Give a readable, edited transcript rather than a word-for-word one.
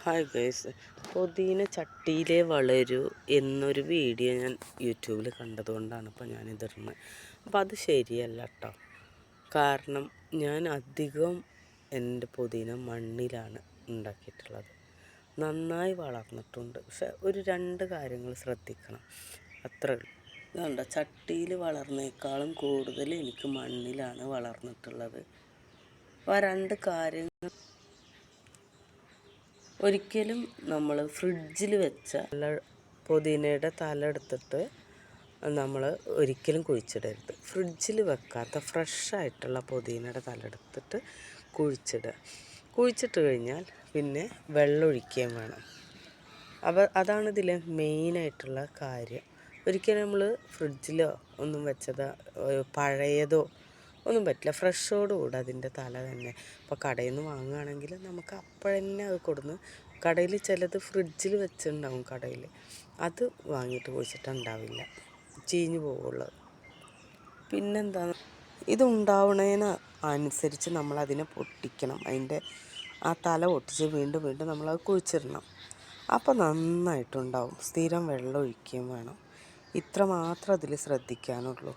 Hi guys, പുതിന ചട്ടിയിലേ വളരൂ എന്നൊരു video ഞാൻ യൂട്യൂബിൽ കണ്ടതുകൊണ്ടാണ് ഇപ്പോൾ ഞാനിതിടുന്നത്. അപ്പോൾ അത് ശരിയല്ല കേട്ടോ. കാരണം ഞാൻ അധികം എൻ്റെ പുതിന മണ്ണിലാണ് ഉണ്ടാക്കിയിട്ടുള്ളത്. നന്നായി വളർന്നിട്ടുണ്ട്. പക്ഷെ ഒരു 2 കാര്യങ്ങൾ ശ്രദ്ധിക്കണം, അത്രേ ഉള്ളൂ. ഇതുണ്ട്, ചട്ടിയിൽ വളർന്നേക്കാളും കൂടുതൽ എനിക്ക് മണ്ണിലാണ് വളർന്നിട്ടുള്ളത്. അപ്പോൾ ആ 2 കാര്യങ്ങൾ ഒരിക്കലും നമ്മൾ ഫ്രിഡ്ജിൽ വെച്ച പുതിനയുടെ തല എടുത്തിട്ട് നമ്മൾ ഒരിക്കലും കുഴിച്ചിടരുത്. ഫ്രിഡ്ജിൽ വെക്കാത്ത ഫ്രഷായിട്ടുള്ള പുതിനയുടെ തല എടുത്തിട്ട് കുഴിച്ചിട്ട് കഴിഞ്ഞാൽ പിന്നെ വെള്ളം ഒഴിക്കുകയും വേണം. അപ്പോൾ അതാണ് ഇതിലെ മെയിനായിട്ടുള്ള കാര്യം. ഒരിക്കലും നമ്മൾ ഫ്രിഡ്ജിലോ ഒന്നും വെച്ചത് പഴയതോ ഒന്നും പറ്റില്ല. ഫ്രഷോടുകൂടെ അതിൻ്റെ തല തന്നെ. ഇപ്പോൾ കടയിൽ നിന്ന് വാങ്ങുകയാണെങ്കിൽ നമുക്ക് അപ്പോഴന്നെ അത് കൊടുന്ന്, കടയിൽ ചിലത് ഫ്രിഡ്ജിൽ വെച്ചിട്ടുണ്ടാവും, കടയിൽ അത് വാങ്ങിയിട്ട് കുഴിച്ചിട്ടുണ്ടാവില്ല, ചീഞ്ഞു പോവുള്ളൂ. പിന്നെന്താണ്, ഇതുണ്ടാവുന്നതിന് അനുസരിച്ച് നമ്മളതിനെ പൊട്ടിക്കണം. അതിൻ്റെ ആ തല പൊട്ടിച്ച് വീണ്ടും വീണ്ടും നമ്മളത് കുഴിച്ചിടണം. അപ്പോൾ നന്നായിട്ടുണ്ടാവും. സ്ഥിരം വെള്ളം ഒഴിക്കുകയും വേണം. ഇത്ര മാത്രം അതിൽ ശ്രദ്ധിക്കാനുള്ളൂ.